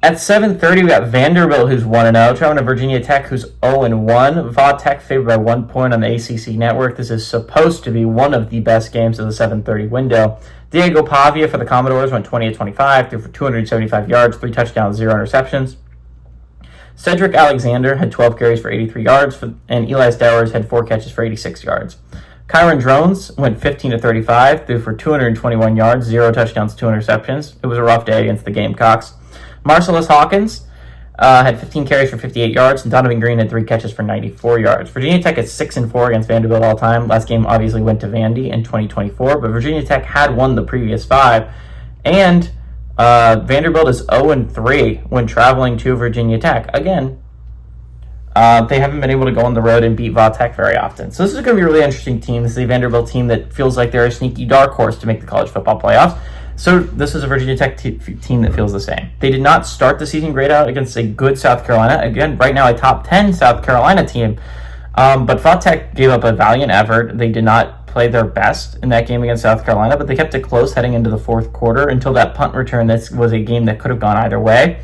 At 7:30, we got Vanderbilt, who's 1-0, traveling to Virginia Tech, who's 0-1. Va Tech favored by 1 point on the ACC network. This is supposed to be one of the best games of the 7:30 window. Diego Pavia for the Commodores went 20-25, threw for 275 yards, 3 touchdowns, 0 interceptions. Cedric Alexander had 12 carries for 83 yards, and Elias Dowers had 4 catches for 86 yards. Kyron Drones went 15-35, threw for 221 yards, 0 touchdowns, 2 interceptions. It was a rough day against the Gamecocks. Marcellus Hawkins had 15 carries for 58 yards, and Donovan Green had 3 catches for 94 yards. Virginia Tech is 6-4 against Vanderbilt all time. Last game obviously went to Vandy in 2024, but Virginia Tech had won the previous 5, and Vanderbilt is 0-3 when traveling to Virginia Tech. Again, they haven't been able to go on the road and beat Va Tech very often. So this is going to be a really interesting team. This is a Vanderbilt team that feels like they're a sneaky dark horse to make the college football playoffs. So this is a Virginia Tech team that feels the same. They did not start the season great out against a good South Carolina. Again, right now a top 10 South Carolina team. But Va Tech gave up a valiant effort. They did not play their best in that game against South Carolina, but they kept it close heading into the fourth quarter until that punt return. This was a game that could have gone either way.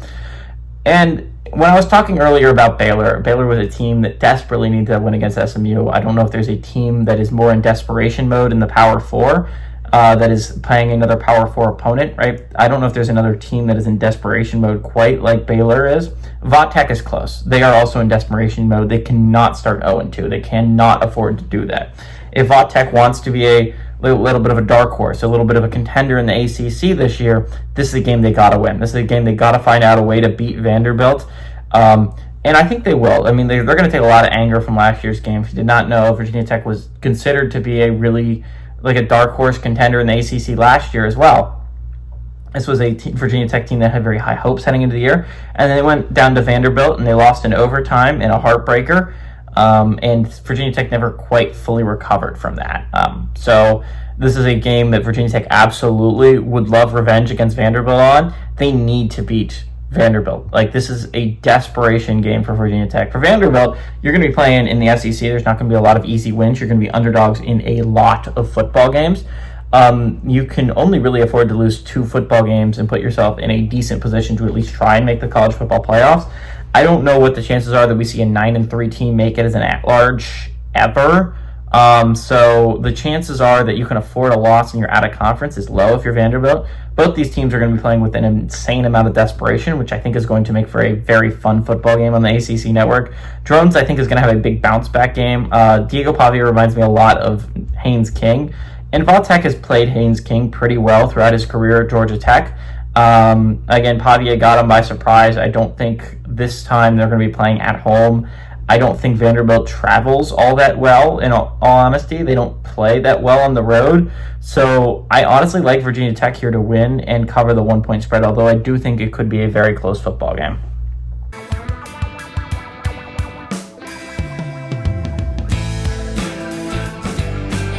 And when I was talking earlier about Baylor was a team that desperately needed to win against SMU. I don't know if there's a team that is more in desperation mode in the Power 4 that is playing another Power 4 opponent, right? I don't know if there's another team that is in desperation mode quite like Baylor is. Va Tech is close. They are also in desperation mode. They cannot start 0-2. They cannot afford to do that. If Va Tech wants to be a little bit of a dark horse, a little bit of a contender in the ACC this year, this is a game they got to win. This is a game they got to find out a way to beat Vanderbilt. And I think they will. I mean, they're going to take a lot of anger from last year's game. If you did not know, Virginia Tech was considered to be a really a dark horse contender in the ACC last year as well. This was a Virginia Tech team that had very high hopes heading into the year. And then they went down to Vanderbilt and they lost in overtime in a heartbreaker. And Virginia Tech never quite fully recovered from that. So this is a game that Virginia Tech absolutely would love revenge against Vanderbilt on. They need to beat Vanderbilt. This is a desperation game for Virginia Tech. For Vanderbilt, you're going to be playing in the SEC. There's not going to be a lot of easy wins. You're going to be underdogs in a lot of football games. You can only really afford to lose 2 football games and put yourself in a decent position to at least try and make the college football playoffs. I don't know what the chances are that we see a 9-3 team make it as an at-large ever. So the chances are that you can afford a loss and you're out of conference is low if you're Vanderbilt. Both these teams are going to be playing with an insane amount of desperation, which I think is going to make for a very fun football game on the ACC network. Drones, I think, is going to have a big bounce-back game. Diego Pavia reminds me a lot of Haynes King. And Va Tech has played Haynes King pretty well throughout his career at Georgia Tech. Again, Pavia got him by surprise. I don't think this time they're going to be playing at home. I don't think Vanderbilt travels all that well, in all honesty. They don't play that well on the road. So I honestly like Virginia Tech here to win and cover the 1-point spread, although I do think it could be a very close football game.